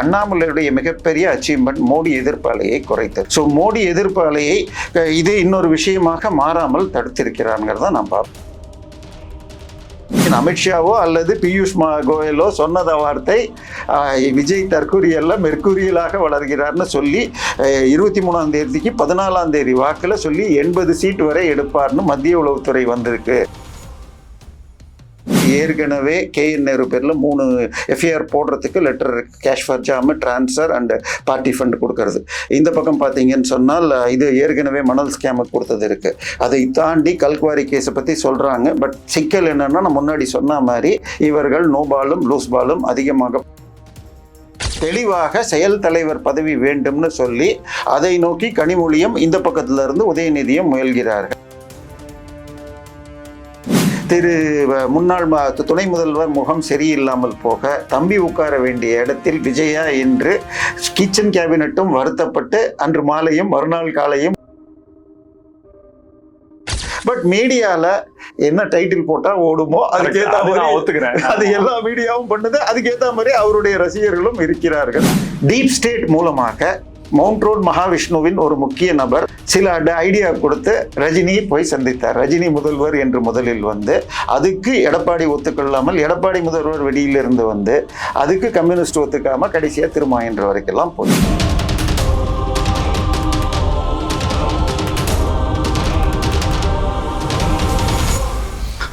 அண்ணாமலையுடைய மிகப்பெரிய அச்சீவ்மெண்ட் மோடி எதிர்ப்பு அலையை குறைத்தது. ஸோ மோடி எதிர்ப்பு அலையை இது இன்னொரு விஷயமாக மாறாமல் தடுத்திருக்கிறாங்கிறத நான் பார்ப்பேன். அமித்ஷாவோ அல்லது பியூஷ் கோயலோ சொன்னத வார்த்தை விஜய் தற்கூரியல்ல மெர்கூரியலாக வளர்கிறார்னு சொல்லி 23ஆம் தேதிக்கு 14ஆம் தேதி வாக்கில் சொல்லி 80 சீட் வரை எடுப்பார்னு மத்திய உளவுத்துறை வந்திருக்கு. ஏற்கனவே KN நேரு பேரில் 3 FIR போடுறதுக்கு லெட்டர் இருக்கு. Cash for jam, transfer and party fund கொடுக்கறது. இந்த பக்கம் பார்த்தீங்கன்னு சொன்னால் இது ஏற்கனவே மணல் ஸ்கேமுக்கு கொடுத்தது இருக்கு. அதை தாண்டி கல்குவாரி கேஸை பற்றி சொல்கிறாங்க. பட் சிக்கல் என்னன்னா, நான் முன்னாடி சொன்ன மாதிரி இவர்கள் நோ பாலும் லூஸ் பாலும் அதிகமாக தெளிவாக செயல் தலைவர் பதவி வேண்டும்னு சொல்லி அதை நோக்கி கனிமொழியும் இந்த பக்கத்துல இருந்து உதயநிதியும் முயல்கிறார்கள். முன்னாள் துணை முதல்வர் முகம் சரியில்லாமல் போக தம்பி உட்கார வேண்டிய இடத்தில் விஜயா என்று கிச்சன் கேபினட்டும் வருத்தப்பட்டு அன்று மாலையும் மறுநாள் காலையும் பட் மீடியால என்ன டைட்டில் போட்டா ஓடுமோ அதுக்கேற்ற மாதிரி அது எல்லா மீடியாவும் பண்ணுது. அதுக்கேற்ற மாதிரி அவருடைய ரசிகர்களும் இருக்கிறார்கள். டீப் ஸ்டேட் மூலமாக மவுண்ட் ரோட் மகாவிஷ்ணுவின் ஒரு முக்கிய நபர் சில ஐடியா கொடுத்து ரஜினியை போய் சந்தித்தார். ரஜினி முதல்வர் என்று முதலில் வந்து அதுக்கு எடப்பாடி ஒத்துக்கொள்ளாமல் எடப்பாடி முதல்வர் வெளியிலிருந்து வந்து அதுக்கு கம்யூனிஸ்ட் ஒத்துக்காம கடைசியா திருமாயின்ற வரைக்கெல்லாம் போய்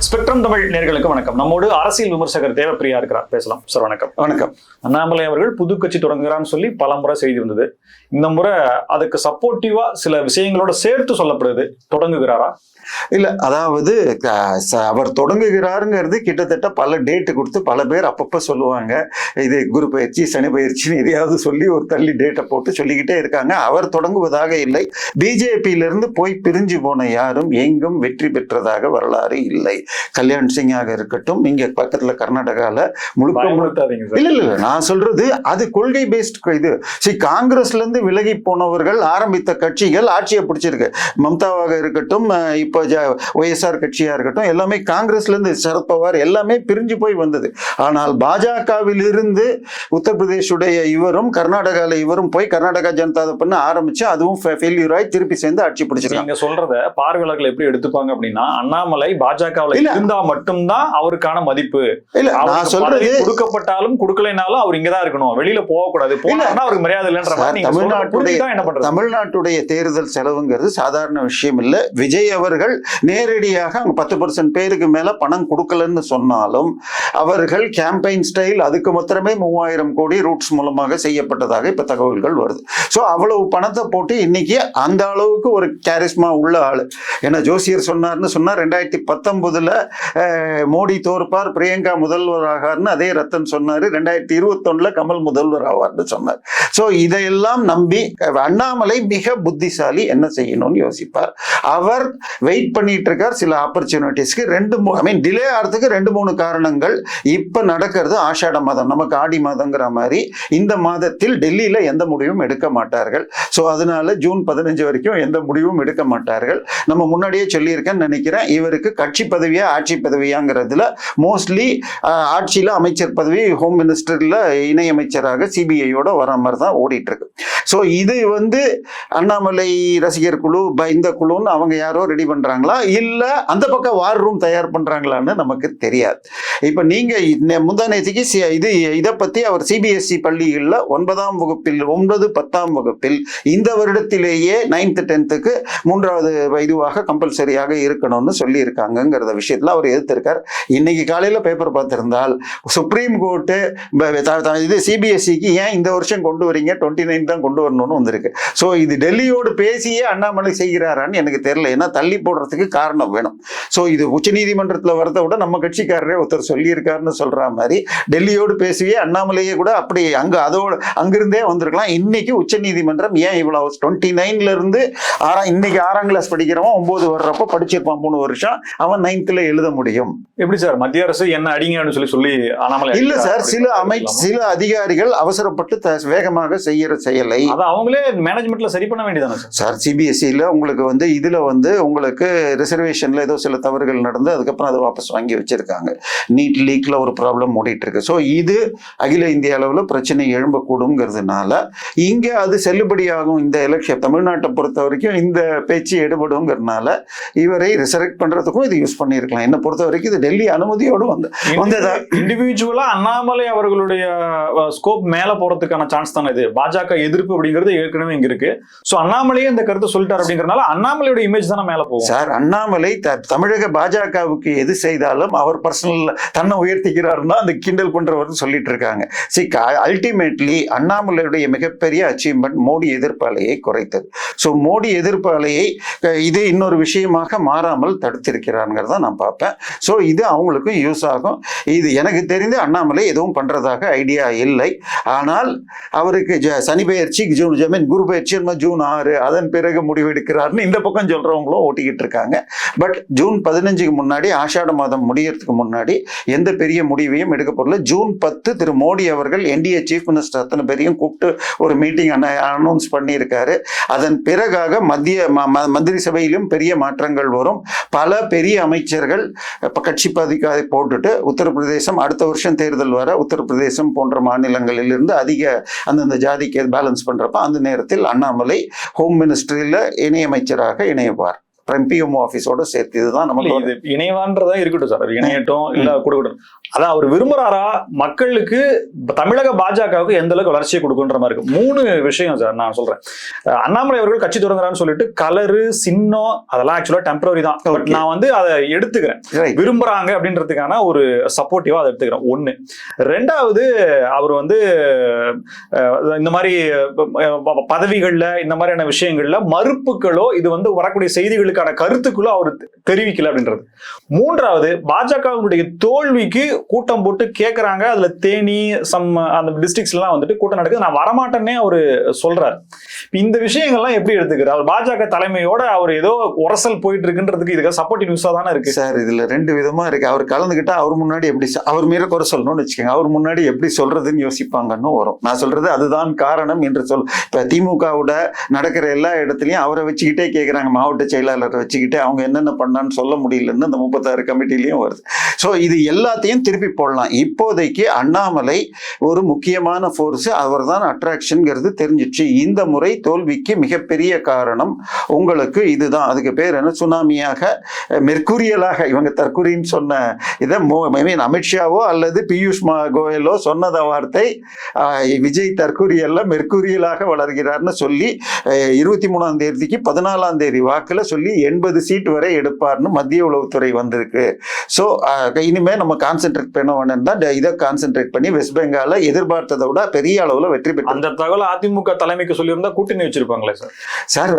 ஸ்பெக்ட்ரம் தமிழ் நேயர்களுக்கு வணக்கம். நம்மோடு அரசியல் விமர்சகர் தேவப்பிரியா இருக்கிறார், பேசலாம் சார். வணக்கம். வணக்கம். அண்ணாமலை அவர்கள் புது கட்சி தொடங்குகிறான்னு சொல்லி பல முறை செய்தி வந்தது. இந்த முறை அதுக்கு சப்போர்ட்டிவா சில விஷயங்களோட சேர்த்து சொல்லப்படுது. தொடங்குகிறாரா? இல்ல, அதாவது அவர் தொடங்குகிறாருங்கிறது கிட்டத்தட்ட பல டேட்டு கொடுத்து பல பேர் அப்பப்ப சொல்லுவாங்க. இது குரு பயிற்சி, சனி பயிற்சின்னு எதையாவது சொல்லி ஒரு தள்ளி டேட்டை போட்டு சொல்லிக்கிட்டே இருக்காங்க. அவர் தொடங்குவதாக இல்லை. பிஜேபியிலிருந்து போய் பிரிஞ்சு போன யாரும் எங்கும் வெற்றி பெற்றதாக வரலாறு இல்லை. கல்யாண் சிங்காக இருக்கட்டும், இங்க பக்கத்துல கர்நாடகால முழுக்க இல்ல நான் சொல்றது அது கொள்கை பேஸ்ட் இது. காங்கிரஸ்ல இருந்து விலகி போனவர்கள் ஆரம்பித்த கட்சிகள் ஆட்சியை பிடிச்சிருக்கு. மம்தாவாக இருக்கட்டும், இப்போ OSR கட்சியா இருக்கட்டும், எல்லாமே காங்கிரஸ்ல இருந்து சரத்பவார் எல்லாமே பிரிஞ்சு போய் வந்தது. ஆனால் பாஜகவில் இருந்து உத்தரப்பிரதேசுடைய இவரும் கர்நாடகால இவரும் போய் கர்நாடகா ஜனதா பண்ண ஆரம்பிச்சு அதுவும் ஃபெயிலியர் ஆகி திருப்பி சேர்ந்து ஆட்சி பிடிச்சிருக்காங்க. நீங்க சொல்றத பார்வையாளர்கள் எப்படி எடுத்துப்பாங்க அப்படின்னா, அண்ணாமலை பாஜகவில் இருந்தா மட்டும்தான் அவருக்கான மதிப்பு. இல்ல, நான் சொல்றது கொடுக்கப்பட்டாலும் கொடுக்கலைனாலும் அவர் இங்கதான் இருக்கணும், வெளியில போக கூடாது, போனா அவருக்கு மரியாதை இல்லைன்ற மாதிரி. தமிழ்நாட்டுடைய தேர்தல் செலவுங்கிறது சாதாரண விஷயம் இல்ல. விஜய் அவர்கள் நேரடியாக 10% பேருக்கு மேல பணம் கொடுக்கலன்னு சொன்னாலும் அவர்கள் கேம்பெயின் ஸ்டைல் அதுக்கு மாத்திரமே 3000 கோடி ரூட்ஸ் மூலமாக செய்யப்பட்டதாக இப்ப தகவல்கள் வருது. சோ அவ்வளவு பணத்தை போட்டு இன்னைக்கு அந்த அளவுக்கு ஒரு கேரிஸ்மா உள்ள ஆளு. ஏன்னா ஜோசியர் சொன்னார்னு சொன்னா 2019 மோடி தோற்பார், பிரியங்கா முதல்வர் ஆகார்னு அதே ரத்தன் சொன்னாரு. 2021 கமல் முதல்வர் ஆவார்னு சொன்னார். சோ இதையெல்லாம் நம்பி அண்ணாமலை மிக புத்திசாலி, என்ன செய்யணும்னு யோசிப்பார். அவர் வெயிட் பண்ணிட்டு இருக்கார் சில ஆப்பர்ச்சுனிட்டிஸ்க்கு. டிலே ஆகிறதுக்கு 2-3 காரணங்கள். இப்ப நடக்கிறது ஆஷாட மாதம், நமக்கு ஆடி மாதங்கிற மாதிரி. இந்த மாதத்தில் டெல்லியில எந்த முடிவும் எடுக்க மாட்டார்கள். சோ அதனால ஜூன் 15 வரைக்கும் எந்த முடிவும் எடுக்க மாட்டார்கள். நம்ம முன்னாடியே சொல்லியிருக்கேன்னு நினைக்கிறேன். இவருக்கு கட்சி பதவியா ஆட்சி பதவியாங்கிறதுல மோஸ்ட்லி ஆட்சியில அமைச்சர் பதவி, ஹோம் மினிஸ்டர்ல இணை அமைச்சராக CBI-யோட வர மாதிரி தான் ஓடிட்டு இருக்கு. சோ இது அண்ணாமலை ரசிகர் குழு, இந்த குழுன்னு அவங்க யாரோ ரெடி பண்றாங்களா இல்ல அந்த பக்கம் வார் ரூம் தயார் பண்றாங்களான்னு நமக்கு தெரியாது. இப்ப நீங்க முந்தானேதிக்கு இதை பத்தி அவர் CBSE பள்ளிகள்ல 9ஆம் வகுப்பில் 9, 10ஆம் வகுப்பில் இந்த வருடத்திலேயே 9th 10th 3வது இதுவாக கம்பல்சரியாக இருக்கணும்னு சொல்லி இருக்காங்கிறத விஷயத்துல அவர் எதிர்த்திருக்கார். இன்னைக்கு காலையில பேப்பர் பார்த்திருந்தால் சுப்ரீம் கோர்ட்டு இது CBSEக்கு ஏன் இந்த வருஷம் கொண்டு வரீங்க, 29 தான் கொண்டு வரணும்னு வந்திருக்கு. சோ இது டெல்லியோடு பேசியே அண்ணாமலை செய்கிறாரான்னு எனக்கு தெரியல. ஏன்னா தள்ளி போடுறதுக்கு காரணம் வேணும். சோ இது உச்ச நீதிமன்றத்தில் வரதை விட நம்ம கட்சிக்காரரே ஒருத்தர் சொல்லியிருக்காருன்னு சொல்ற மாதிரி டெல்லியோடு பேசியே அண்ணாமலையே கூட அப்படி அங்கிருந்தே வந்திருக்கலாம். இன்னைக்கு உச்ச நீதிமன்றம் ஏன் இவ்வளவு 29ல இருந்து இன்னைக்கு 6ஆம் கிளாஸ் படிக்கிறவன் 9 வர்றப்ப படிச்சிருப்பான் 3 வருஷம், அவன் 9th எழுத முடியும். எப்படி சார் மத்திய அரசு என்ன அடிங்கன்னு சொல்லி அண்ணாமலை இல்ல சார், சில அதிகாரிகள் அவசரப்பட்டு வேகமாக செய்யற செயலை அவங்களே மேனேஜ்மெண்ட்ல சரி பண்ண வேண்டியதானே சார். சிபிஎஸ்இல உங்களுக்கு இதுல உங்களுக்கு ரிசர்வேஷன்ல ஏதோ சில தவறுகள் நடந்து அதுக்கப்புறம் அதை வாபஸ் வாங்கி வச்சிருக்காங்க. நீட் லீக்ல ஒரு ப்ராப்ளம் ஓடிட்டு இருக்கு. ஸோ இது அகில இந்திய அளவில் பிரச்சனை எழும்பக்கூடுங்கிறதுனால இங்க அது செல்லுபடியாகும். இந்த எலெக்ஷன் தமிழ்நாட்டை பொறுத்த வரைக்கும் இந்த பேச்சு எடுபடுங்கிறதுனால இவரை ரிசரெக்ட் பண்றதுக்கும் இது யூஸ் பண்ணிருக்கலாம். என்ன பொறுத்த வரைக்கும் இது டெல்லி அனுமதியோடு வந்ததா. இண்டிவிஜுவலா அண்ணாமலை அவர்களுடைய ஸ்கோப் மேல போறதுக்கான சான்ஸ் தானே இது. பாஜக எதிர்ப்பு அப்படிங்கிறது ஏற்கனவே இங்க இருக்கு. சோ அண்ணாமலையே இந்த கருத்தை சொல்லிட்டார் அப்படிங்கறதுனால அண்ணாமலையோட இமேஜ் தானே மேல போகும் சார். அண்ணாமலை தமிழக பாஜகவுக்கு எது செய்தாலும் அவர் பர்சனல் தன்னை உயர்த்திக்கிறாருன்னா அந்த கிண்டல் பண்றவர் சொல்லிட்டு இருக்காங்க. அல்டிமேட்லி அண்ணாமலையுடைய மிகப்பெரிய அச்சீவ்மெண்ட் மோடி எதிர்ப்பு அலையை குறைத்தது. ஸோ மோடி எதிர்ப்பு அலையை இது இன்னொரு விஷயமாக மாறாமல் தடுத்திருக்கிறாருங்கிறத நான் பார்ப்பேன். ஸோ இது அவங்களுக்கும் யூஸ் ஆகும். இது எனக்கு தெரிந்து அண்ணாமலை எதுவும் பண்றதாக ஐடியா இல்லை. ஆனால் அவருக்கு சனி பயிற்சி குரு பயிற்சி ஜூன் 6 அதன் பிறகு முடிவெடுக்கிறார்னு இந்த பக்கம் சொல்றவங்களும் ஓட்டிக்கிட்டு இருக்காங்க. பட் ஜூன் 15க்கு முன்னாடி ஆஷாட மாதம் முடியறதுக்கு முன்னாடி எந்த பெரிய முடிவையும் எடுக்க போறல. ஜூன் 10 திரு மோடி அவர்கள் என்டிஏ சீஃப் மினிஸ்டர் அத்தனை பேரையும் கூப்பிட்டு ஒரு மீட்டிங் அனௌன்ஸ் பண்ணியிருக்காரு. அதன் பிறகாக மந்திரி சபையிலும் பெரிய மாற்றங்கள் வரும். பல பெரிய அமைச்சர்கள் கட்சி பதிக்காதை போட்டுட்டு உத்தரப்பிரதேசம் அடுத்த வருஷம் தேர்தல் வர உத்தரப்பிரதேசம் போன்ற மாநிலங்களில் இருந்து அதிக அந்தந்த ஜாதிக்கு பேலன்ஸ் பண்றப்ப அந்த நேரத்தில் அண்ணாமலை ஹோம் மினிஸ்ட்ரியில இணையமைச்சராக இணையவார். பிஎம்ஓ ஆபீஸோட சேர்த்து. இதுதான் நமக்கு இது இணைவான்றதா இருக்கட்டும் சார். இணையட்டும் இல்ல கொடுக்கட்டும். அதான் அவர் விரும்புறாரா மக்களுக்கு தமிழக பாஜகவுக்கு எந்த அளவுக்கு வளர்ச்சியை கொடுக்குன்ற மாதிரி இருக்கு. 3 விஷயம் சார் நான் சொல்றேன். அண்ணாமலை அவர்கள் கட்சி தொடங்குறான்னு சொல்லிட்டு கலரு சின்னம் அதெல்லாம் ஆக்சுவலா டெம்பரரி தான். பட் நான் அதை எடுத்துக்கிறேன். விரும்புறாங்க அப்படின்றதுக்கான ஒரு சப்போர்ட்டிவா அதை எடுத்துக்கிறேன். 1. 2வது அவர் இந்த மாதிரி பதவிகள்ல இந்த மாதிரியான விஷயங்கள்ல மறுப்புகளோ இது வரக்கூடிய செய்திகளுக்கான கருத்துக்களோ அவர் தெரிவிக்கல அப்படின்றது. 3வது பாஜகவுடைய தோல்விக்கு கூட்டம் போட்டு கேட்கறாங்க. அதுல தேனி அந்த டிஸ்ட்ரிக்ட்ஸ் எல்லாம் கூட்டம் நடக்குது. நான் வரமாட்டேன்னே அவரு சொல்றாரு. இந்த விஷயங்கள்லாம் எப்படி எடுத்துக்கிறார்? அவர் பாஜக தலைமையோட அவர் ஏதோ உரசல் போயிட்டு இருக்குன்றதுக்கு இதுக்கு சப்போர்ட்டிவ் நியூஸா தானே இருக்கு சார். இதுல 2 விதமா இருக்கு. அவர் கலந்துகிட்டா அவர் முன்னாடி எப்படி அவர் மீற குறை சொல்லணும்னு வச்சுக்கோங்க. அவர் முன்னாடி எப்படி சொல்றதுன்னு யோசிப்பாங்கன்னு வரும். நான் சொல்றது அதுதான் காரணம் என்று இப்ப திமுகவோட நடக்கிற எல்லா இடத்துலயும் அவரை வச்சுக்கிட்டே கேட்கிறாங்க. மாவட்ட செயலாளரை வச்சுக்கிட்டே அவங்க என்னென்ன பண்ணான்னு சொல்ல முடியலன்னு அந்த 36 கமிட்டிலையும் வருது. ஸோ இது எல்லாத்தையும் திருப்பி போடலாம். இப்போதைக்கு அண்ணாமலை ஒரு முக்கியமான ஃபோர்ஸ், அவர் தான் அட்ராக்ஷன்ங்கிறது தெரிஞ்சிச்சு. இந்த முறை தோல்விக்கு மிகப்பெரிய காரணம் உங்களுக்கு இதுதான். அதுக்கு பேர் என்ன, சுனாமியாக மெர்குரியலாக இவங்க தற்குறின்னு சொன்ன இதை அமித்ஷாவோ அல்லது பியூஷ் கோயலோ சொன்னத வார்த்தை விஜய் தற்குரியல்ல மெர்குரியலாக வளர்கிறார்னு சொல்லி 23ஆம் தேதிக்கு 14ஆம் தேதி வாக்குல சொல்லி 80 சீட் வரை எடுப்பார்னு மத்திய உளவுத்துறை வந்திருக்கு. ஸோ இனிமே நம்ம கான்சென்ட்ரேட் பண்ண வேணும்னா இதை கான்சென்ட்ரேட் பண்ணி வெஸ்ட் பெங்கால எதிர்பார்த்ததை விட பெரிய அளவுல வெற்றி பெற்று அந்த தகவல் அதிமுக தலைமைக்கு சொல்லியிருந்தா கூட்டணி வச்சிருப்பாங்களே சார். சார்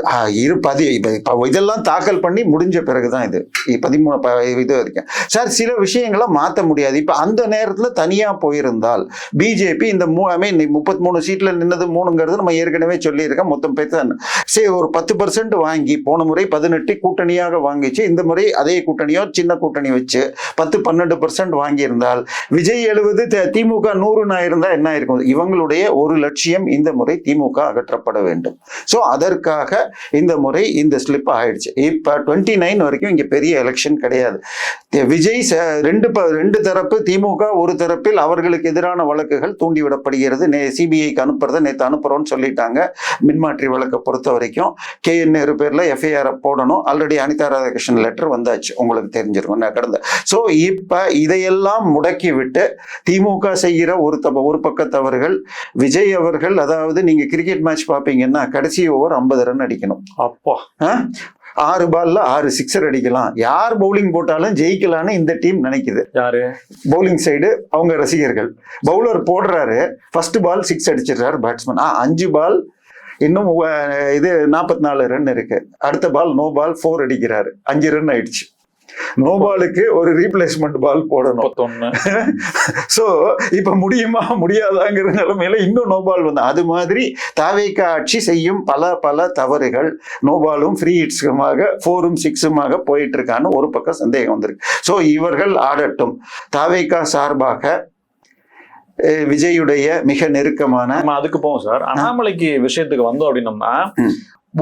இதெல்லாம் தாக்கல் பண்ணி முடிஞ்ச பிறகுதான் இது 13 இது வரைக்கும் சார் சில விஷயங்களை மாற்ற முடியாது. இப்ப அந்த நேரத்துல தனியா போயிருந்தால் பிஜேபி இந்த 33 சீட்ல நின்னது 3ங்கிறது நம்ம ஏற்கனவே சொல்லியிருக்கோம். மொத்தம் பேர் சரி ஒரு 10% வாங்கி போன முறை 18 கூட்டணியாக வாங்கிச்சு. இந்த முறை அதே கூட்டணியோ சின்ன கூட்டணி வச்சு 10-12% வாங்கியிருந்தால் விஜய் 70 திமுக 100 இருந்தா என்ன இருக்கும்? இவங்களுடைய ஒரு லட்சியம் இந்த முறை திமுக அகற்றப்பட வேண்டும். ஸோ அதற்காக இந்த முறை இந்த ஸ்லிப் ஆயிடுச்சு. இப்ப 29 வரைக்கும் இங்க பெரிய எலெக்ஷன் கிடையாது. விஜய் ரெண்டு தரப்பு திமுக ஒரு தரப்பில் அவர்களுக்கு எதிரான வழக்குகள் தூண்டிவிடப்படுகிறது. சிபிஐக்கு அனுப்புறத நேற்று அனுப்புறோம்னு சொல்லிட்டாங்க. மின்மாற்றி வழக்கை பொறுத்த வரைக்கும் KN நேரு பேர்ல FIR போடணும். ஆல்ரெடி அனிதா ராதாகிருஷ்ணன் லெட்டர் வந்தாச்சு, உங்களுக்கு தெரிஞ்சிருக்கும் கடந்த. ஸோ இப்ப இதையெல்லாம் முடக்கி விட்டு திமுக செய்கிற ஒரு பக்கத்தவர்கள் விஜய் அவர்கள், அதாவது நீங்க கிரிக்கெட் மேட்ச் பார்ப்பீங்கன்னா கடைசி ஓவர் 50 ரன் அடிக்கணும். அப்பா 6 பால்ல 6 சிக்ஸர் அடிக்கலாம். யார் பவுலிங் போட்டாலும் ஜெயிக்கலான்னு இந்த டீம் நினைக்குது. யாரு பவுலிங் சைடு அவங்க ரசிகர்கள். பவுலர் போடுறாரு, ஃபர்ஸ்ட் பால் 6 அடிச்சிடுறாரு பேட்ஸ்மேன். 5 பால் இன்னும் இது 44 ரன் இருக்கு. அடுத்த பால் நோ பால் 4 அடிக்கிறாரு. 5 ரன் ஆயிடுச்சு. நோ பாலுக்கு ஒரு ரீப்ளேஸ்மெண்ட் பால் போடணும். 31. சோ இப்ப முடியுமா முடியாதாங்கிற நிலைமையில இன்னும் நோ பால் வந்து அது மாதிரி தாவேகா ஆட்சி செய்யும் பல தவறுகள் நோ பாலும் ஃப்ரீ ஹிட்ஸுமாக 4ம் 6மாக போயிட்டு இருக்கான்னு ஒரு பக்கம் சந்தேகம் வந்திருக்கு. சோ இவர்கள் ஆடட்டும். தாவேகா சார்பாக விஜயுடைய மிக நெருக்கமான நம்ம அதுக்கு போவோம் சார். அண்ணாமலைக்கு விஷயத்துக்கு வந்தோம் அப்படின்னம்னா,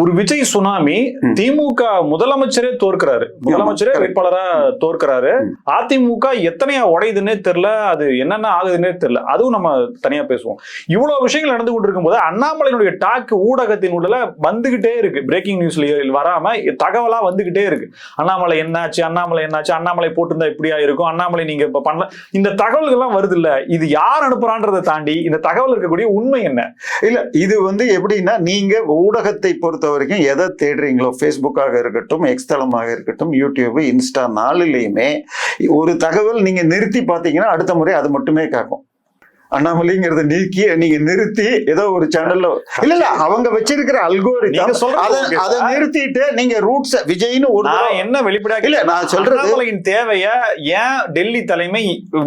ஒரு விஜய் சுனாமி, திமுக முதலமைச்சரே தோற்கிறாரு, முதலமைச்சரே வேட்பாளரா தோற்கிறாரு. அதிமுக எத்தனையா உடையுதுன்னே தெரியல, அது என்னென்ன ஆகுதுன்னே தெரியல. அதுவும் நம்ம தனியா பேசுவோம். இவ்வளவு விஷயங்கள் நடந்து கொண்டு இருக்கும் போது அண்ணாமலையினுடைய டாக் ஊடகத்தின் உள்ள வந்துகிட்டே இருக்கு. பிரேக்கிங் நியூஸ்ல வராம தகவலா வந்துகிட்டே இருக்கு. அண்ணாமலை என்னாச்சு, அண்ணாமலை என்னாச்சு, அண்ணாமலை போட்டிருந்தா இப்படியா இருக்கும், அண்ணாமலை நீங்க இப்ப பண்ணல, இந்த தகவல்கள் எல்லாம் வருது இல்ல. இது யார் அனுப்புறான்றதை தாண்டி இந்த தகவல் இருக்கக்கூடிய உண்மை என்ன? இல்ல இது எப்படின்னா, நீங்க ஊடகத்தை பொறுத்த வரைக்கும் எதை தேடுறீங்களோ, ஃபேஸ்புக்காக இருக்கட்டும், எக்ஸ்தலமாக இருக்கட்டும், யூடியூப், இன்ஸ்டா, நாலுலையுமே ஒரு தகவல் நீங்க நிறுத்தி பார்த்தீங்கன்னா அடுத்த முறை அது மட்டுமே காக்கும். அண்ணாமலைங்கிறத நீக்கி நீங்க நிறுத்தி ஏதோ ஒரு சேனல்ல இல்ல அவங்க வச்சிருக்கிற அல்கோரிதம் அதை நிறுத்திட்டு நீங்க ரூட்ஸ் விஜய்னு ஒரு என்ன வெளிப்படையாக இல்ல நான் சொல்றது அண்ணாமலையின் தேவைய ஏன் டெல்லி தலைமை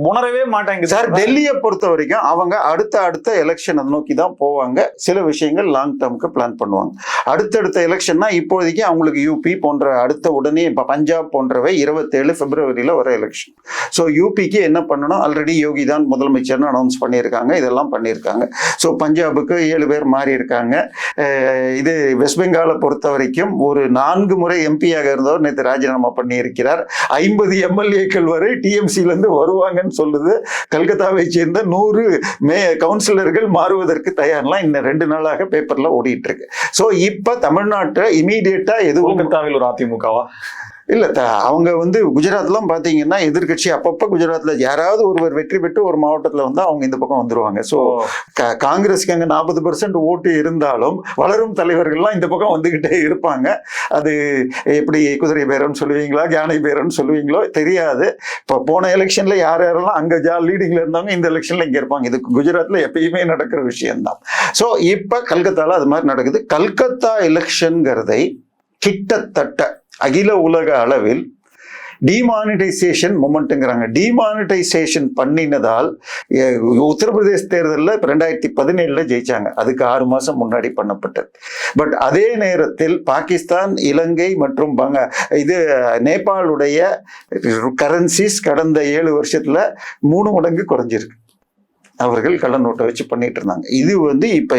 உணரவே மாட்டாங்க சார். டெல்லியை பொறுத்த வரைக்கும் அவங்க அடுத்த எலெக்ஷனை நோக்கி தான் போவாங்க. சில விஷயங்கள் லாங் டேர்முக்கு பிளான் பண்ணுவாங்க. அடுத்தடுத்த எலெக்ஷன்னா இப்போதைக்கு அவங்களுக்கு யூபி போன்ற அடுத்த உடனே பஞ்சாப் போன்றவை 27 பிப்ரவரியில வர எலெக்ஷன். ஸோ யூபிக்கு என்ன பண்ணணும், ஆல்ரெடி யோகி தான் முதலமைச்சர்னு அனௌன்ஸ் பண்ணியிருக்காங்க, இதெல்லாம் பண்ணியிருக்காங்க. ஸோ பஞ்சாபுக்கு 7 பேர் மாறி இருக்காங்க. இது வெஸ்ட் பெங்காலை பொறுத்த வரைக்கும் ஒரு 4 முறை எம்பியாக இருந்தவர் நேற்று ராஜினாமா பண்ணி இருக்கிறார். 50 எம்எல்ஏக்கள் வரை டிஎம்சியிலிருந்து வருவாங்கன்னு சொல்லுது. கல்கத்தாவை சேர்ந்த 100 கவுன்சிலர்கள் மாறுவதற்கு தயார்லாம் இந்த 2 நாளாக பேப்பர்ல ஓடிட்டு இருக்கு. ஸோ இப்ப தமிழ்நாட்டை இமீடியட்டா எதுவும் கல்கத்தாவில் ஒரு அதிமுகவா இல்ல அவங்க குஜராத்லாம் பாத்தீங்கன்னா எதிர்கட்சி அப்பப்ப குஜராத்ல யாராவது ஒருவர் வெற்றி பெற்று ஒரு மாவட்டத்துல வந்து அவங்க இந்த பக்கம் வந்துருவாங்க. சோ காங்கிரஸ்க்கு அங்க 40% ஓட்டு இருந்தாலும் வளரும் தலைவர்கள்லாம் இந்த பக்கம் வந்துகிட்டே இருப்பாங்க. அது எப்படி குதிரை பேரன்னு சொல்லுவீங்களா, யானை பேரன்னு சொல்லுவீங்களோ தெரியாது. இப்போ போன எலெக்ஷன்ல யாரெல்லாம் அங்க லீடிங்ல இருந்தாங்க, இந்த எலெக்ஷன்ல இங்க இருப்பாங்க. இது குஜராத்ல எப்பயுமே நடக்கிற விஷயம்தான். சோ இப்ப கல்கத்தால அது மாதிரி நடக்குது. கல்கத்தா எலெக்ஷன்ங்கிறதை கிட்டத்தட்ட அகில உலக அளவில் டிமானிட்டைசேஷன் மொமெண்ட்ங்கிறாங்க. டிமானிட்டைசேஷன் பண்ணினதால் உத்தரப்பிரதேச தேர்தலில் 2017 ஜெயிச்சாங்க. அதுக்கு 6 மாசம் முன்னாடி பண்ணப்பட்டது. பட் அதே நேரத்தில் பாகிஸ்தான், இலங்கை மற்றும் நேபாளுடைய கரன்சிஸ் கடந்த 7 வருஷத்துல 3 மடங்கு குறைஞ்சிருக்கு. அவர்கள் கள்ள நோட்டை வச்சு பண்ணிட்டு இருந்தாங்க. இது இப்ப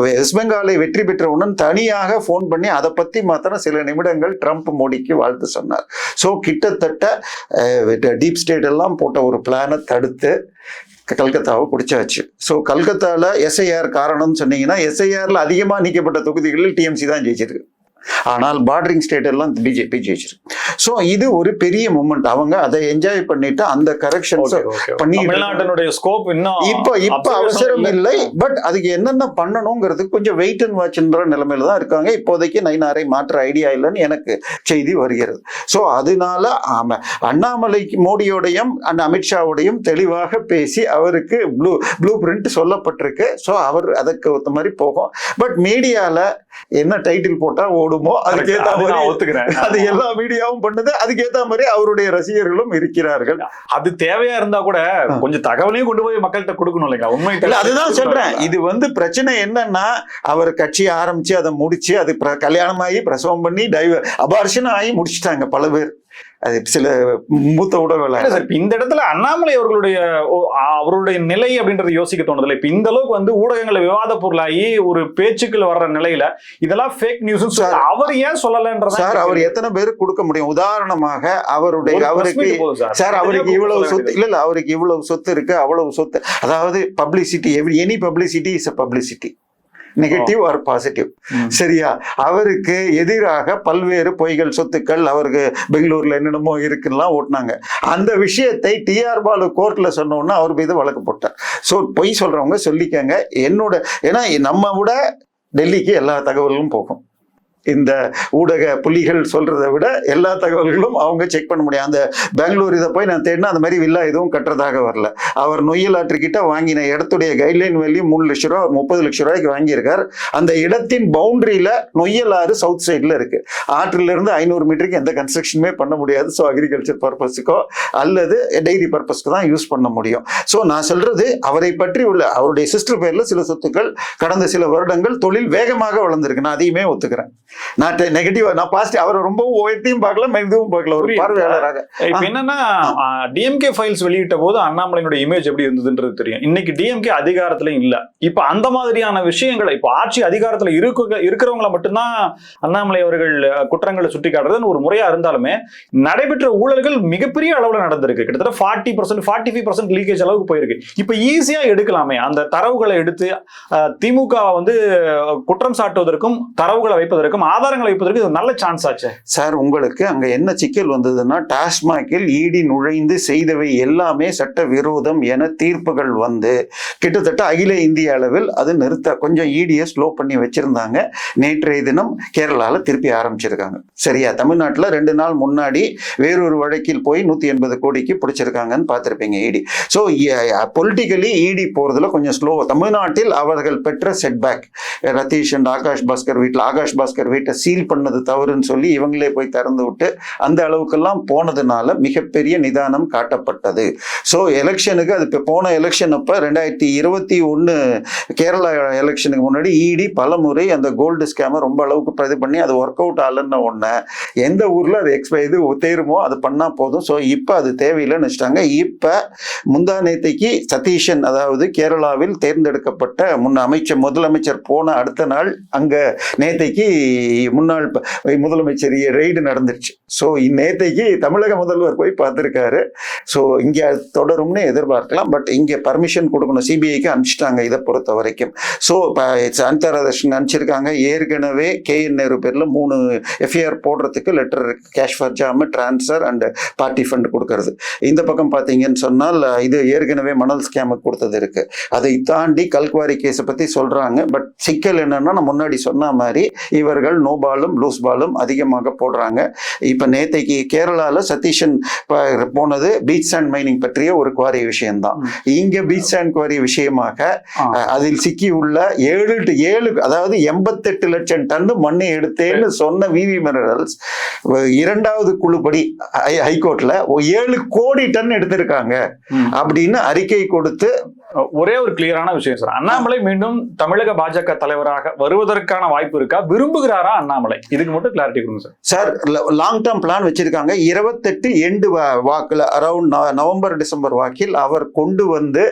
வெஸ்ட் பெங்காலை வெற்றி பெற்றவுடன் தனியாக போன் பண்ணி அதை பத்தி மாத்திரம் சில நிமிடங்கள் ட்ரம்ப் மோடிக்கு வாழ்த்து சொன்னார். ஸோ கிட்டத்தட்ட டீப் ஸ்டேட் எல்லாம் போட்ட ஒரு பிளானை தடுத்து கல்கத்தாவை பிடிச்சாச்சு. ஸோ கல்கத்தால எஸ்ஐஆர் காரணம்னு சொன்னீங்கன்னா, எஸ்ஐஆர்ல அதிகமா நீக்கப்பட்ட தொகுதிகளில் டிஎம்சி தான் ஜெயிச்சிருக்கு. ஆனால் பார்டரிங் ஸ்டேட் எல்லாம் பிஜேபி ஜெயிச்சிருக்கு. ஸோ இது ஒரு பெரிய மூமெண்ட். அவங்க அதை என்ஜாய் பண்ணிட்டு அந்த கரெக்ஷன்ஸ் பண்ணி தமிழ்நாட்டினுடைய ஸ்கோப் இன்னும் இப்ப அவசரம் இல்லை. பட் அதுக்கு என்னென்ன பண்ணணுங்கிறதுக்கு கொஞ்சம் வெயிட் அண்ட் வாட்ச்ன்ற நிலைமையில தான் இருக்காங்க. இப்போதைக்கு நயினாரை மாற்ற ஐடியா இல்லைன்னு எனக்கு செய்தி வருகிறது. ஸோ அதனால அண்ணாமலை மோடியோடையும் அமித்ஷாவோடையும் தெளிவாக பேசி அவருக்கு ப்ளூ பிரிண்ட் சொல்லப்பட்டிருக்கு. ஸோ அவர் அதுக்கு ஒத்த மாதிரி போகும். பட் மீடியால என்ன டைட்டில் போட்டா ஓடுமோ அதுக்கேற்ற மாதிரி ஒத்துக்கிறேன். அது எல்லா மீடியாவும் பண்ணுது. அதுக்கேற்ற மாதிரி அவருடைய ரசிகர்களும் இருக்கிறார்கள். அது தேவையா இருந்தா கூட கொஞ்சம் தகவலையும் கொண்டு போய் மக்கள்கிட்ட கொடுக்கணும் இல்லைங்க. உண்மை அதுதான் சொல்றேன். இது பிரச்சனை என்னன்னா, அவர் கட்சி ஆரம்பிச்சு அதை முடிச்சு அது கல்யாணமாகி பிரசவம் பண்ணி அபார்ஷன் ஆகி முடிச்சுட்டாங்க பல பேர். அது சில மூத்த ஊடகங்கள். இந்த இடத்துல அண்ணாமலை அவருடைய நிலை அப்படின்றது யோசிக்க தோணுதில்லை. இப்ப இந்த அளவுக்கு ஊடகங்களை விவாத பொருளாகி ஒரு பேச்சுக்கள் வர்ற நிலையில இதெல்லாம் ஃபேக் நியூஸ் அவர் ஏன் சொல்லலன்றது சார். அவர் எத்தனை பேருக்கு கொடுக்க முடியும்? உதாரணமாக அவருக்கு இவ்வளவு சொத்து இல்ல, அவருக்கு இவ்வளவு சொத்து இருக்கு, அவ்வளவு சொத்து. அதாவது publicity, any publicity is a publicity, negative or positive. சரியா? அவருக்கு எதிராக பல்வேறு பொய்கள், சொத்துக்கள், அவருக்கு பெங்களூர்ல என்னென்னமோ இருக்குன்னா ஓட்டினாங்க. அந்த விஷயத்தை டிஆர் பாலு கோர்ட்ல சொன்னோன்னா அவர் மீது வழக்கு போட்டார். ஸோ பொய் சொல்றவங்க சொல்லிக்கங்க. ஏன்னா நம்ம விட டெல்லிக்கு எல்லா தகவலும் போகும். இந்த ஊடக புலிகள் சொல்றதை விட எல்லா தகவல்களும் அவங்க செக் பண்ண முடியும். அந்த பெங்களூர் இதை போய் நான் தேடினா அந்த மாதிரி வில்லா எதுவும் கட்டுறதாக வரல. அவர் நொய்யல் ஆற்றுக்கிட்ட வாங்கின இடத்துடைய கைட்லைன் வேல்யூ 3 லட்ச ரூபா 30 லட்ச ரூபாய்க்கு வாங்கியிருக்கார். அந்த இடத்தின் பவுண்டரியில நொய்யல் ஆறு சவுத் சைட்ல இருக்கு. ஆற்றில இருந்து 500 மீட்டருக்கு எந்த கன்ஸ்ட்ரக்ஷனுமே பண்ண முடியாது. ஸோ அக்ரிகல்ச்சர் பர்பஸுக்கோ அல்லது டெய்ரி பர்பஸ்க்கு தான் யூஸ் பண்ண முடியும். ஸோ நான் சொல்றது அவரை பற்றி உள்ள அவருடைய சிஸ்டர் பேர்ல சில சொத்துக்கள் கடந்த சில வருடங்கள் தொழில் வேகமாக வளர்ந்திருக்கு. நான் அதையுமே ஒத்துக்கிறேன். நான் நெகட்டிவ் நான் பாசிட்டிவ் அவரை ரொம்ப உயர்த்தியும் பார்க்கல மெதுவும் பார்க்கல ஒரு பார்வையாளராக. இப்ப என்னன்னா டிஎம்கே ஃபைல்ஸ் வெளியிட்ட போது அண்ணாமலையினுடைய இமேஜ் எப்படி இருந்ததுன்றது தெரியும். இன்னைக்கு டிஎம்கே அதிகாரத்துல இல்ல. இப்ப அந்த மாதிரியான விஷயங்களை இப்ப ஆட்சி அதிகாரத்துல இருக்கிறவங்களை மட்டும்தான் அண்ணாமலை அவர்கள் குற்றங்களை சுட்டி காட்டுறதுன்னு ஒரு முறையா இருந்தாலுமே நடைபெற்ற ஊழல்கள் மிகப்பெரிய அளவுல நடந்திருக்கு. கிட்டத்தட்ட 40% 45% லீக்கேஜ் அளவுக்கு போயிருக்கு. இப்ப ஈஸியா எடுக்கலாமே அந்த தரவுகளை எடுத்து திமுக வந்து குற்றம் சாட்டுவதற்கும் தரவுகளை வைப்பதற்கும் ஆதாரங்களை வைப்பதற்கு இது நல்ல சான்ஸ் ஆச்சு சார். உங்களுக்கு அங்க என்ன சிக்கல் வந்ததுன்னா டாஸ்மாகில் இடி நுழைந்து செய்தவை எல்லாமே சட்ட விரோதம் என தீர்ப்புகள் வந்து கிட்டத்தட்ட அகில இந்திய அளவில் அது நிறுத்த கொஞ்சம் இடியை ஸ்லோ பண்ணி வச்சிருந்தாங்க. நேற்றைய தினம் கேரளால திருப்பி ஆரம்பிச்சிருக்காங்க. சரியா? தமிழ்நாட்டில் 2 நாள் முன்னாடி வேறொரு வழக்கில் போய் 180 கோடிக்கு பிடிச்சிருக்காங்கன்னு பார்த்திருப்பீங்க இடி. ஸோ பொலிட்டிக்கலி இடி போறதுல கொஞ்சம் ஸ்லோ. தமிழ்நாட்டில் அவர்கள் பெற்ற செட்பேக் ரதீஷ் அண்ட் ஆகாஷ் பாஸ்கர் வீட்டில் ஆகாஷ் பாஸ்கர் வீட்டை சீல் பண்ணது தவறுன்னு சொல்லி இவங்களே போய் திறந்து விட்டு அந்த அளவுக்கெல்லாம் போனதுனால மிகப்பெரிய நிதானம் காட்டப்பட்டது. ஸோ எலெக்ஷனுக்கு அது இப்போ போன எலெக்ஷன் அப்போ 2021 கேரளா எலெக்ஷனுக்கு முன்னாடி இடி பல முறை அந்த கோல்டு ஸ்கேமை ரொம்ப அளவுக்கு இது பண்ணி அது ஒர்க் அவுட் ஆகலன்னு ஒன்று எந்த ஊரில் அது இது தேருமோ அது பண்ணால் போதும். ஸோ இப்போ அது தேவையில்லைன்னு வச்சுட்டாங்க. இப்போ முந்தா நேத்தைக்கு சதீஷன் அதாவது கேரளாவில் தேர்ந்தெடுக்கப்பட்ட முதலமைச்சர் போன அடுத்த நாள் அங்கே நேத்தைக்கு முன்னாள் முதலமைச்சர் ரெய்டு நடந்துருச்சு. ஸோ நேத்தைக்கு தமிழக முதல்வர் போய் பார்த்துருக்காரு. ஸோ இங்கே தொடரும்னு எதிர்பார்க்கலாம். பட் இங்கே பர்மிஷன் கொடுக்கணும். சிபிஐக்கு அனுப்பிச்சிட்டாங்க இதை பொறுத்த வரைக்கும். ஸோ சாந்தாராதர்ஷன் அனுப்பிச்சிருக்காங்க. ஏற்கனவே KN நேரு பேரில் 3 FIR போடுறதுக்கு லெட்டர் இருக்கு. Cash for jam, transfer and party fund கொடுக்கறது. இந்த பக்கம் பார்த்தீங்கன்னு சொன்னால் இது ஏற்கனவே மணல் ஸ்கேமுக்கு கொடுத்தது இருக்கு. அதை தாண்டி கல்குவாரி கேஸை பற்றி சொல்றாங்க. பட் சிக்கல் என்னன்னா நான் முன்னாடி சொன்ன மாதிரி இவர்கள் நோ பாலும் லூஸ் பாலும் அதிகமாக போடுறாங்க. இப்ப நேத்தைக்கு கேரளால சதீஷன் போனது பீச் சாண்ட் மைனிங் பற்றிய ஒரு குவாரி விஷயம்தான். இங்க பீச் சாண்ட் குவாரி விஷயமாக அதில் சிக்கி உள்ள 7 அதாவது 88 லட்சம் டன் மண்ணை எடுத்தேன்னு சொன்ன விவி மினரல்ஸ் 2வது குழுப்படி ஹைகோர்ட்ல 7 கோடி டன் எடுத்திருக்காங்க அப்படின்னு அறிக்கை கொடுத்து ஒரே ஒரு கிளியரான விஷயம் சார். அண்ணாமலை மீண்டும் தமிழக பாஜக தலைவராக வருவதற்கான வாய்ப்பு இருக்கா? விரும்புகிறாரா அண்ணாமலை? இதுக்கு மட்டும் கிளாரிட்டி கொடுங்க sir. Sir long term plan வச்சிருக்காங்க. 28 எண்டு வாக்குல அரௌண்ட் நவம்பர் டிசம்பர் வாக்கில் அவர் கொண்டு வந்து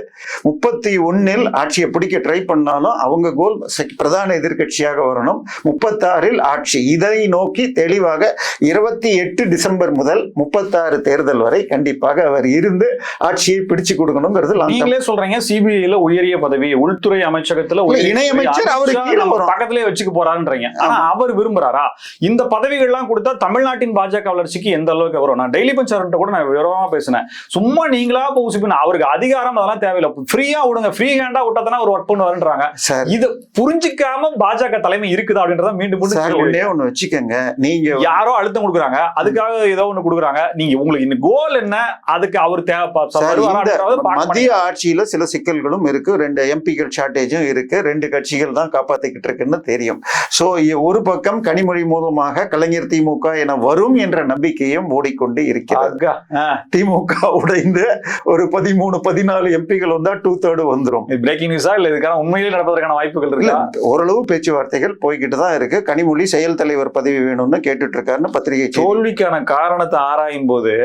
31 ஆட்சியை பிடிக்க ட்ரை பண்ணாலும் அவங்க கோல் பிரதான எதிர்கட்சியாக வரணும். 36 ஆட்சி. இதை நோக்கி தெளிவாக 28 டிசம்பர் முதல் 36 தேர்தல் வரை கண்டிப்பாக அவர் இருந்து ஆட்சியை பிடிச்சு கொடுக்கணுங்கிறது நீங்களே சொல்றீங்க. சிபிஐல உயரிய பதவி, உள்துறை அமைச்சகத்துல இணையமைச்சர் அவருக்கு பக்கத்திலே வச்சுக்க போறாருன்றீங்க. ஆனா அவர் விரும்புறாரா? இந்த பதவிகள்லாம் கொடுத்தா தமிழ்நாட்டின் பாஜக வளர்ச்சிக்கு எந்த அளவுக்கு வரும்? நான் டெய்லி பஞ்சாரன்ட்ட கூட நான் விவரமா பேசினேன். சும்மா நீங்களா பூசிப்பின அவருக்கு அதிகாரம் அதெல்லாம் தேவையில்லை, ஃப்ரீயா விடுங்க, ஃப்ரீ ஹேண்டா விட்டாதானே ஒரு ஒர்க் பண்ணுவாருன்றாங்க. இது புரிஞ்சுக்காம பாஜக தலைமை இருக்குதா அப்படின்றத மீண்டும் ஒண்ணு வச்சுக்கோங்க. நீங்க யாரோ அழுத்தம் கொடுக்குறாங்க, அதுக்காக ஏதோ ஒண்ணு கொடுக்குறாங்க. நீங்க உங்களுக்கு இந்த கோல் என்ன? அதுக்கு அவர் மத்திய ஆட்சியில சில சிக்கல்களும் இருக்கு. 2 எம்பிக்கள் ஷார்டேஜும் இருக்கு. 2 கட்சிகள் தான் காப்பாத்திக்கிட்டு இருக்குன்னு தெரியும். சோ ஒரு பக்கம் கனிமொழி மூலமாக கலைஞர் திமுக என வரும் என்ற நம்பிக்கையும் ஓடிக்கொண்டு இருக்கிறது. திமுக உடைந்து ஒரு 13-14 எம்பிகள் வந்தா 2/3 வந்துடும். பிரேக்கிங் நியூஸா இல்ல இதுக்கான உண்மையிலே நடப்பதற்கான வாய்ப்புகள் இருக்கு? ஓரளவு பேச்சுவார்த்தைகள் போய்கிட்டு தான் இருக்கு. கனிமொழி செயல் தலைவர் பதவி வேணும்னு கேட்டுட்டு இருக்காருன்னு பத்திரிகை. தோல்விக்கான காரணத்தை ஆராயும் போது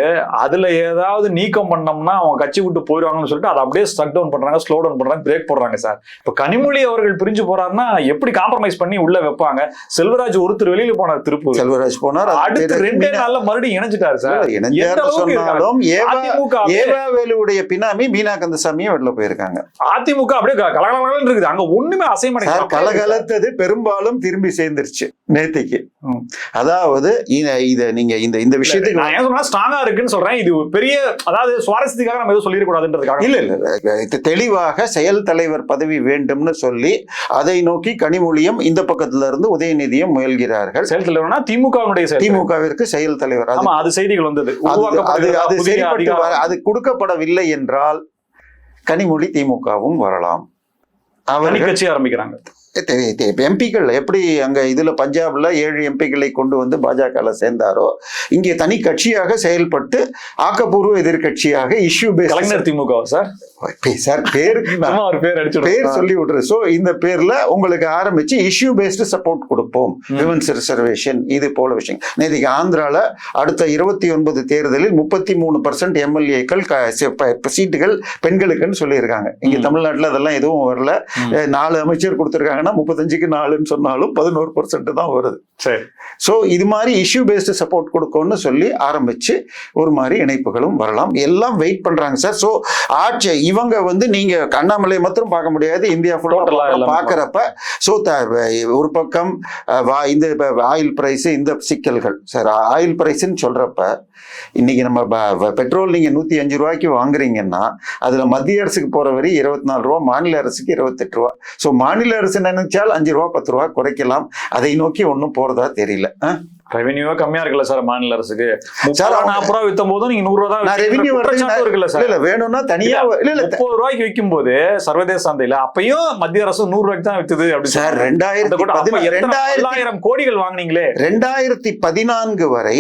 அதுல ஏதாவது நீக்கம் பண்ணோம்னா அவங்க கட்சி விட்டு போயிடுவாங்கன்னு சொல்லிட்டு அதை அப்படியே ஸ்ட்ரக் டவுன் பண்றாங்க, ஸ்லோ டவுன் பண்றாங்க, பிரேக் போடுறாங்க சார். இப்ப கனிமொழி அவர்கள் பிரிஞ்சு போறாருன்னா எப்படி காம்ப்ரமைஸ் பண்ணி உள்ள வைப்பாங்க? செல்வராஜ் ஒருத்தர் வெளியில போனார், திருப்பூர் செல்வராஜ் போனார். அடுத்து 2 நாள்ல மறுபடியும் இணைஞ்சிட்டாரு சார். ஏவாவேலுடைய பினாமி மீனா கந்தசாமியும் வெளில போயிருக்காங்க. அதிமுக அப்படியே கலகலன்னு இருக்குது. அங்க ஒண்ணுமே அசைமடை. கலகலத்தது பெரும்பாலும் திரும்பி சேர்ந்துருச்சு நேத்திக்கு. அதாவது நீங்க இந்த விஷயத்துக்கு நான் ஏன் சொன்னா ஸ்ட்ராங்கா இருக்குன்னு சொல்றேன். இது பெரிய அதாவது சுவாரஸ்யத்துக்காக நம்ம எதுவும் சொல்லிடக்கூடாதுன்றதுக்காக இல்ல தெளிவாக செயல் தலைவர் பதவி வேண்டும்னு சொல்லி அதை நோக்கி கனிமொழியும் இந்த பக்கத்துல இருந்து உதயநிதியும் முயல்கிறார்கள். செயல் தலைவர்னா திமுகவிற்கு செயல் தலைவர். அது செய்திகள் வந்தது. அது கொடுக்கப்படவில்லை என்றால் கனிமொழி திமுகவும் வரலாம். அவர் கட்சி ஆரம்பிக்கிறாங்க. எம்பிக்கள் எப்படி அங்க இதுல பஞ்சாப்ல 7 எம்பிக்களை கொண்டு வந்து பாஜக சேர்ந்தாரோ இங்கே தனி கட்சியாக செயல்பட்டு ஆக்கப்பூர்வ எதிர்கட்சியாக இஷ்யூ பேஸ்ட் கலைஞர் திமுக சார் பேர் சொல்லி விடுறது. சோ இந்த பேர்ல உங்களுக்கு ஆரம்பிச்சு இஷ்யூ பேஸ்ட் சப்போர்ட் கொடுப்போம், விமன்ஸ் ரிசர்வேஷன், இது போல விஷயம். நேற்றுக்கு ஆந்திரால அடுத்த 29 தேர்தலில் 33% எம்எல்ஏக்கள் சீட்டுகள் பெண்களுக்குன்னு சொல்லியிருக்காங்க. இங்க தமிழ்நாட்டுல அதெல்லாம் எதுவும் வரல. 4 அமைச்சர் கொடுத்திருக்காங்க. 35க்கு 4ன்னு சொன்னாலும் 11% தான் வருது. சரி. சோ இது மாதிரி இஷ்யூ பேஸ்ட் சப்போர்ட் கொடுக்கும்னு சொல்லி ஆரம்பிச்சு ஒரு மாதிரி இணைப்புகளும் வரலாம். எல்லாம் வெயிட் பண்றாங்க சார். சோ ஆட்சி இவங்க வந்து நீங்க அண்ணாமலை மாத்திரம் பார்க்க முடியாது, இந்தியா ஃபுல்லா பாக்குறப்ப சோ ஒரு பக்கம் இந்த ஆயில் பிரைஸ், இந்த சிக்கல்கள் சார். ஆயில் பிரைஸ்ன்னு சொல்றப்ப இன்னைக்கு நம்ம பெட்ரோல் நீங்க 105 ரூபாய்க்கு வாங்குறீங்கன்னா அதுல மத்திய அரசுக்கு போற வரி 24 ரூபா, மாநில அரசுக்கு 28 ரூபா. சோ மாநில அரசு நினைச்சால் 5 ரூபா 10 ரூபா குறைக்கலாம். அதை நோக்கி ஒன்னும் போறதா தெரியல. ரெவென்யூ கம்மியா இருக்குல்ல சார் மாநில அரசுக்கு. 40 ரூபா வித்தும் போது நீங்க 100 ரூபா தான் ரெவென்யூ இருக்குல்ல சார். இல்ல வேணும்னா தனியா 30 ரூபாய்க்கு விற்கும் போது சர்வதேச சந்தையில அப்பயும் மத்திய அரசு 100 ரூபாய்க்கு தான் வித்துது அப்படி சார். 2000 கோடிகள் வாங்குனீங்களே. 2014 வரை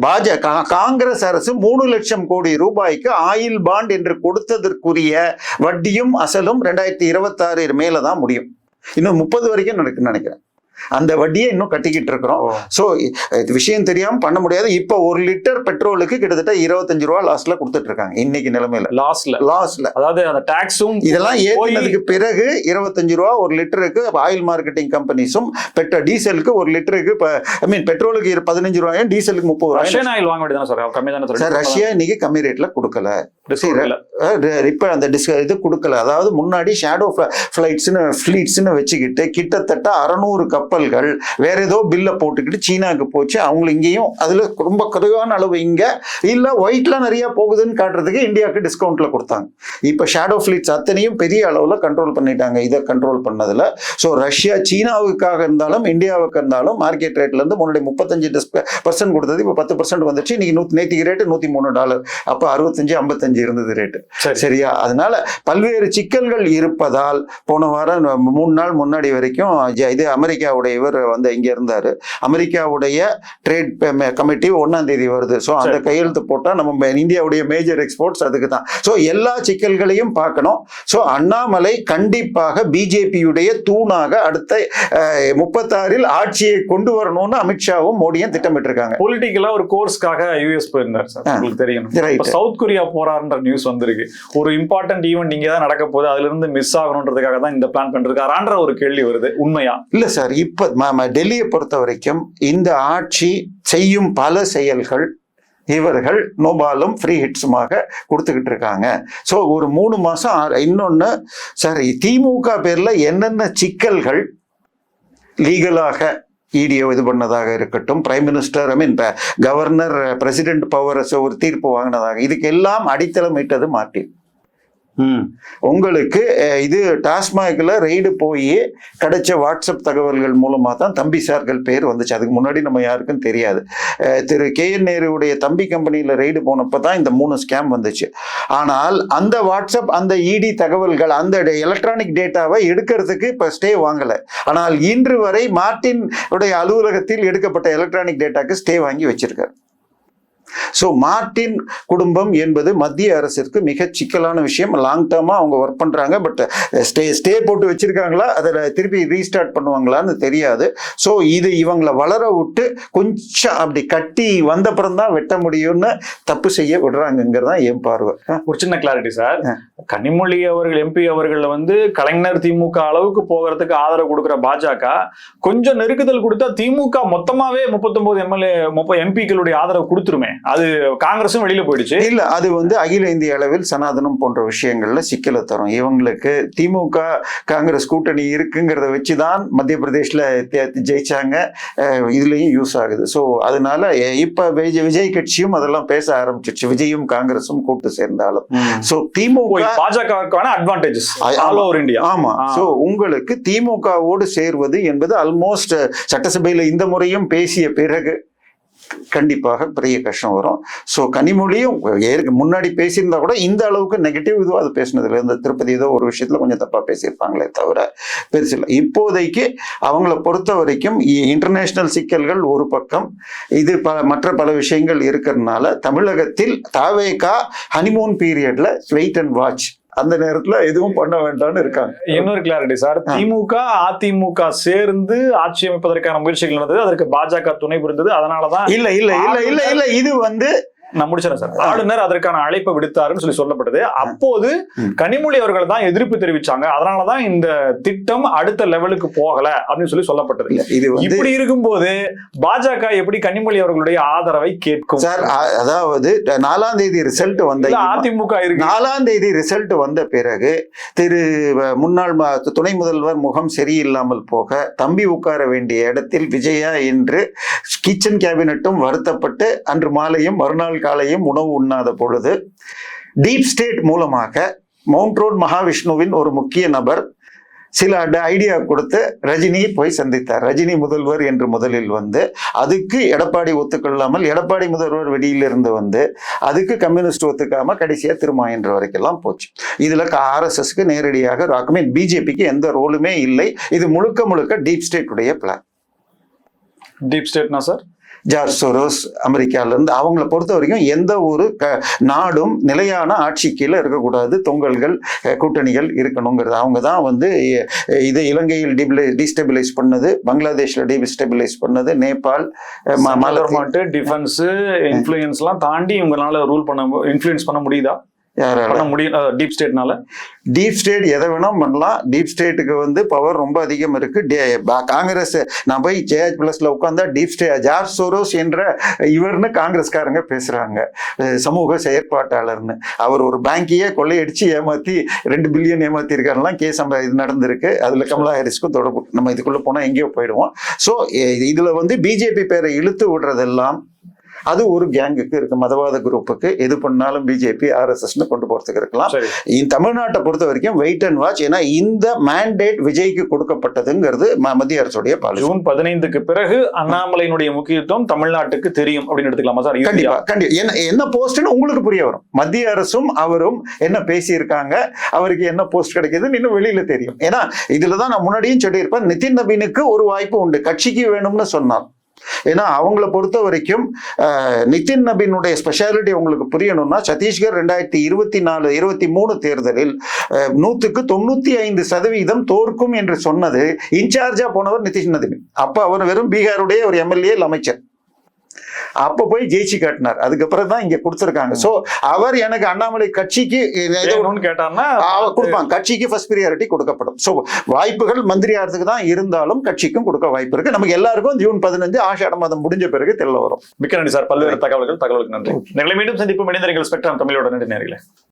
பாஜக காங்கிரஸ் அரசு 3 லட்சம் கோடி ரூபாய்க்கு ஆயில் பாண்ட் என்று கொடுத்ததற்குரிய வட்டியும் அசலும் 2026 மேலதான் முடியும். இன்னும் 30 வரைக்கும் நடக்குன்னு நினைக்கிறேன். அந்த வட்டியை இன்னும் கட்டிக்கிட்டு இருக்கிறோம். சோ விஷயம் தெரியாம பண்ண முடியாது. இப்ப 1 லிட்டர் பெட்ரோலுக்கு கிட்டத்தட்ட 25 ரூபா லாஸ்ல கொடுத்துட்டு இருக்காங்க இன்னைக்கு நிலைமையில. லாஸ்ல அதாவது அந்த டாக்ஸும் இதெல்லாம் ஏறினதுக்கு பிறகு 25 ரூபா 1 லிட்டருக்கு ஆயில் மார்க்கெட்டிங் கம்பெனிஸும் டீசலுக்கு 1 லிட்டருக்கு பெட்ரோலுக்கு 15 ரூபாயும் டீசலுக்கு 30 ரூபாய். ரஷ்யன் ஆயில் வாங்க வேண்டியதானே சார்? கம்மி தானே சார். ரஷ்யா இன்னைக்கு கம்மி ரேட்ல கொடுக்கல. இப்ப அந்த இது கொடுக்கல. அதாவது முன்னாடி ஷேடோ ஃபிளைட்ஸ்னு வச்சுக்கிட்டு கிட்டத்தட்ட 600 கப்பல்கள் வேற ஏதோ பில்ல போட்டுக்கிட்டு சீனாக்கு போச்சு. அவங்க இங்கேயும் அதுல ரொம்ப குறைவான அளவு இங்க இல்ல ஒயிட்ல நிறைய போகுதுன்னு காட்டுறதுக்கு இந்தியாவுக்கு டிஸ்கவுண்ட்ல கொடுத்தாங்க. இப்ப ஷேடோ ஃபிளைட்ஸ் அத்தனையும் பெரிய அளவுல கண்ட்ரோல் பண்ணிட்டாங்க. இதை கண்ட்ரோல் பண்ணதுல சோ ரஷ்யா சீனாவுக்காக இருந்தாலும் இந்தியாவுக்கு இருந்தாலும் மார்க்கெட் ரேட்ல இருந்து முன்னாடி 35% கொடுத்தது இப்ப 10% வந்துச்சு. இன்னைக்கு நேத்திக்கு ரேட்டு $103. அப்ப 65-55 இருந்தது ரேட்டு. சரியா? அதனால பல்வேறு சிக்கல்கள் இருப்பதால் போன வாரம் 3 நாள் முன்னாடி வரைக்கும் இது அமெரிக்காவுடைய இவர் வந்து இங்க இருந்தாரு. அமெரிக்காவுடைய ட்ரேட் கமிட்டி 1ஆம் தேதி வருது. சோ அந்த கையெழுத்து போட்டா நம்ம இந்தியாவுடைய மேஜர் எக்ஸ்போர்ட்ஸ் அதுக்கு தான். சோ எல்லா சிக்கல்களையும் பார்க்கணும். சோ அண்ணாமலை கண்டிப்பாக பிஜேபியுடைய தூணாக அடுத்த 36 ஆட்சியை கொண்டு வரணும்னு அமித்ஷாவும் மோடியும் திட்டமிட்டு இருக்காங்க. பொலிட்டிக்கலா ஒரு கோர்ஸ்க்காக யூஎஸ் போயிருந்தார் சார். உங்களுக்கு தெரியும் சவுத் கொரியா போறாருன்ற நியூஸ் வந்திருக்கு. ஒரு இம்பார்ட்டன்ட் ஈவென்ட் இங்க தான் நடக்க போகுது, அதுல இருந்து மிஸ் ஆகணுன்றதுக்காக தான் இந்த பிளான் பண்ணிருக்காரான்ற ஒரு கேள்வி வருது. உண்மையா? இல்ல சார். இப்ப டெல்லியை பொறுத்த வரைக்கும் இந்த ஆட்சி செய்யும் பல செயல்கள் இவர்கள் நோபாலும் ஃப்ரீ ஹிட்ஸுமாக கொடுத்துக்கிட்டு இருக்காங்க. ஸோ ஒரு 3 மாசம் இன்னொன்னு சார் திமுக பேர்ல என்னென்ன சிக்கல்கள் லீகலாக இடியோ இது பண்ணதாக இருக்கட்டும், prime minister governor president powers ஒரு தீர்ப்பு வாங்கினதாக, இதுக்கு எல்லாம் அடித்தளம் இட்டது மார்ட்டின். உங்களுக்கு இது டாஸ்மாக்ல ரெய்டு போய் கிடைச்ச வாட்ஸ்அப் தகவல்கள் மூலமா தான் தம்பி சார்கள் பேர் வந்துச்சு. அதுக்கு முன்னாடி நம்ம யாருக்கும் தெரியாது. திரு KN நேருடைய தம்பி கம்பெனியில ரெய்டு போனப்பதான் இந்த 3 ஸ்கேம் வந்துச்சு. ஆனால் அந்த வாட்ஸ்அப் அந்த இடி தகவல்கள் அந்த எலக்ட்ரானிக் டேட்டாவை எடுக்கிறதுக்கு இப்ப ஸ்டே வாங்கல. ஆனால் இன்று வரை மார்ட்டின் உடைய அலுவலகத்தில் எடுக்கப்பட்ட எலக்ட்ரானிக் டேட்டாக்கு ஸ்டே வாங்கி வச்சிருக்காரு. ஸோ மார்ட்டின் குடும்பம் என்பது மத்திய அரசிற்கு மிக சிக்கலான விஷயம். லாங் டேர்மா அவங்க ஒர்க் பண்றாங்க. பட் ஸ்டே போட்டு வச்சிருக்காங்களா, அதில் திருப்பி ரீஸ்டார்ட் பண்ணுவாங்களான்னு தெரியாது. ஸோ இது இவங்களை வளர விட்டு கொஞ்சம் அப்படி கட்டி வந்தப்புறம் தான் வெட்ட முடியும்னு தப்பு செய்ய விடுறாங்கிறது தான் என் பார்வை. ஒரு சின்ன கிளாரிட்டி சார். கனிமொழி அவர்கள் MP அவர்கள் வந்து கலைஞர் திமுக அளவுக்கு போகிறதுக்கு ஆதரவு கொடுக்குற பாஜக கொஞ்சம் நெருக்குதல் கொடுத்தா திமுக மொத்தமாவே 39 MPக்களுடைய ஆதரவு கொடுத்துருமே. அது காங்கிரஸும் வெளியில போயிடுச்சு. இல்ல அது வந்து அகில இந்திய அளவில் சனாதனம் போன்ற விஷயங்கள்ல சிக்கலை தரும். இவங்களுக்கு திமுக காங்கிரஸ் கூட்டணி இருக்குங்கிறத வச்சுதான் மத்திய பிரதேஷ்ல ஜெயிச்சாங்க. இதுலயும் யூஸ் ஆகுது. ஸோ அதனால இப்ப விஜய் கட்சியும் அதெல்லாம் பேச ஆரம்பிச்சிருச்சு, விஜயும் காங்கிரஸும் கூட்டு சேர்ந்தாலும். ஸோ திமுக பாஜகவுக்கான அட்வான்டேஜஸ் ஆல் ஓவர் இந்தியா. ஆமா. ஸோ உங்களுக்கு திமுகவோடு சேர்வது என்பது ஆல்மோஸ்ட் சட்டசபையில இந்த முறையும் பேசிய பிறகு கண்டிப்பாக பெரிய கஷ்டம் வரும். ஸோ கனிமொழியும் முன்னாடி பேசியிருந்தா கூட இந்த அளவுக்கு நெகட்டிவ் இதுவும் அது பேசினதுல இந்த திருப்பதி ஏதோ ஒரு விஷயத்துல கொஞ்சம் தப்பா பேசியிருப்பாங்களே தவிர பெருசு இல்லை. இப்போதைக்கு அவங்கள பொறுத்த வரைக்கும் இன்டர்நேஷனல் சிக்கல்கள் ஒரு பக்கம், இது மற்ற பல விஷயங்கள் இருக்கிறதுனால தமிழகத்தில் தாவேகா ஹனிமூன் பீரியட்ல வெயிட் அண்ட் வாட்ச், அந்த நேரத்துல எதுவும் பண்ண வேண்டாம்னு இருக்காங்க. இன்னொரு கிளாரிட்டி சார், திமுக அதிமுக சேர்ந்து ஆட்சி அமைப்பதற்கான முயற்சிகள் நடந்தது, அதற்கு பாஜக துணை புரிந்தது. அதனாலதான் இல்ல இது வந்து நான் முடிச்சிடறேன் சார். ஆளுநர் அதற்கான அழைப்பை விடுத்தாருன்னு சொல்லப்பட்டது. அப்போது கனிமொழி அவர்கள் தான் எதிர்ப்பு தெரிவிச்சாங்க. அதனாலதான் இந்த திட்டம் அடுத்த லெவலுக்கு போகல அப்படின்னு சொல்லப்பட்டது. இது இப்படி இருக்கும்போது பாஜக எப்படி கனிமொழி அவர்களுடைய ஆதரவை கேட்கும் சார்? அதாவது 4ஆம் தேதி ரிசல்ட் வந்த அதிமுக இருக்கு. 4ஆம் தேதி ரிசல்ட் வந்த பிறகு முன்னாள் துணை முதல்வர் முகம் சரியில்லாமல் போக தம்பி உட்கார வேண்டிய இடத்தில் விஜயா என்று கிச்சன் கேபினட்டும் வருத்தப்பட்டு அன்று மாலையும் மறுநாள் காலையும் உணவு உண்ணாத பொழுது டீப் ஸ்டேட் மூலமாக மவுண்ட் ரோட் மகாவிஷ்ணுவின் ஒரு முக்கிய நபர் சில ஐடியா கொடுத்து ரஜினியை போய் சந்தித்தார். ரஜினி முதல்வர் என்று முதலில் வந்து அதுக்கு எடப்பாடி ஒத்துக்கொள்ளாமல் எடப்பாடி முதல்வர் வெளியிலிருந்து வந்து அதுக்கு கம்யூனிஸ்ட் ஒத்துக்காம கடைசியா திருமாயன்ற வரைக்கெல்லாம் போச்சு. இதுல RSSக்கு நேரடியாக பிஜேபிக்கு எந்த ரோலுமே இல்லை. இது முழுக்க முழுக்க டீப் ஸ்டேட் உடைய பிளான். டீப் ஸ்டேட்னா சார் ஜார்ஜ் சோரோஸ் அமெரிக்கால இருந்து அவங்கள பொறுத்த வரைக்கும் எந்த ஒரு நாடும் நிலையான ஆட்சி கீழே இருக்கக்கூடாது, தொங்கல்கள் கூட்டணிகள் இருக்கணுங்கிறது. அவங்க தான் வந்து இது இலங்கையில் டிஸ்டெபிலைஸ் பண்ணது, பங்களாதேஷ்ல டிஸ்டெபிலைஸ் பண்ணது, நேபாள் டிஃபென்ஸ் இன்ஃப்ளூயன்ஸ் எல்லாம் தாண்டி இவங்களால ரூல் பண்ண இன்ஃப்ளூயன்ஸ் பண்ண முடியுதா? டீப் ஸ்டேட்னால டீப் ஸ்டேட் எதை வேணா பண்ணலாம். டீப் ஸ்டேட்டுக்கு வந்து பவர் ரொம்ப அதிகம் இருக்கு. காங்கிரஸ் நான் போய் JH+ல உட்கார்ந்தா டீப் ஸ்டேட் ஜார்ஜ் சோரோஸ் என்ற இவர்னு காங்கிரஸ்காரங்க பேசுறாங்க, சமூக செயற்பாட்டாளர்னு. அவர் ஒரு பேங்கையே கொள்ளையடிச்சு ஏமாத்தி 2 பில்லியன் ஏமாத்தி இருக்காருலாம் கேஸ் இது நடந்திருக்கு. அதுல கமலா ஹாரிஸ்க்கும் தொடர்பு. நம்ம இதுக்குள்ள போனா எங்கேயோ போயிடுவோம். ஸோ இதுல வந்து பிஜேபி பேரை இழுத்து விடுறதெல்லாம் அது ஒரு கேங்குக்கு இருக்கு, மதவாத குரூப்புக்கு. எது பண்ணாலும் பிஜேபி RSSன்னு கொண்டு போறதுக்கு இருக்கலாம். தமிழ்நாட்டை பொறுத்த வரைக்கும் வெயிட் அண்ட் வாட்ச். ஏன்னா இந்த மேண்டேட் விஜய்க்கு கொடுக்கப்பட்டதுங்கிறது மத்திய அரசுடைய பாலிசி. ஜூன் 15க்கு பிறகு அண்ணாமலையினுடைய முக்கியத்துவம் தமிழ்நாட்டுக்கு தெரியும் அப்படின்னு எடுத்துக்கலாமா சார்? கண்டிப்பா. என்ன போஸ்ட்னு உங்களுக்கு புரிய வரும். மத்திய அரசும் அவரும் என்ன பேசியிருக்காங்க, அவருக்கு என்ன போஸ்ட் கிடைக்குதுன்னு இன்னும் வெளியில தெரியும். ஏன்னா இதுலதான் நான் முன்னாடியும் சொல்லியிருப்பேன், நிதின் நபீனுக்கு ஒரு வாய்ப்பு உண்டு கட்சிக்கு வேணும்னு சொன்னார். ஏன்னா அவங்கள பொறுத்த வரைக்கும் நிதின் நபீனுடைய ஸ்பெஷாலிட்டி உங்களுக்கு புரியணும்னா, சத்தீஸ்கர் 2024-23 தேர்தலில் 100% தோற்கும் என்று சொன்னது இன்சார்ஜா போனவர் நிதின் நபீன். அப்ப அவர் வெறும் பீகாருடைய ஒரு MLA அமைச்சர். அப்ப போய் ஜெயிச்சு காட்டினார். அதுக்கப்புறம் தான் இங்க கொடுத்திருக்காங்க. சோ அவர் எனக்கு அண்ணாமலை கட்சிக்கு கேட்டார்னா கொடுப்பாங்க, கட்சிக்கு ஃபர்ஸ்ட் பிரியாரிட்டி கொடுக்கப்படும். சோ வாய்ப்புகள் மந்திரி ஆகிறதுக்கு தான் இருந்தாலும் கட்சிக்கும் கொடுக்க வாய்ப்பு இருக்கு. நமக்கு எல்லாருக்கும் ஜூன் 15 ஆஷாட மாதம் முடிஞ்ச பிறகு தெரியல வரும். மிக்க நன்றி சார். பல்வேறு தகவல்களுக்கு நன்றி. மீண்டும் சந்திப்பு. மனிதர்கள் ஸ்பெக்ட்ரம் தமிழோட நன்றி நேயர்களே.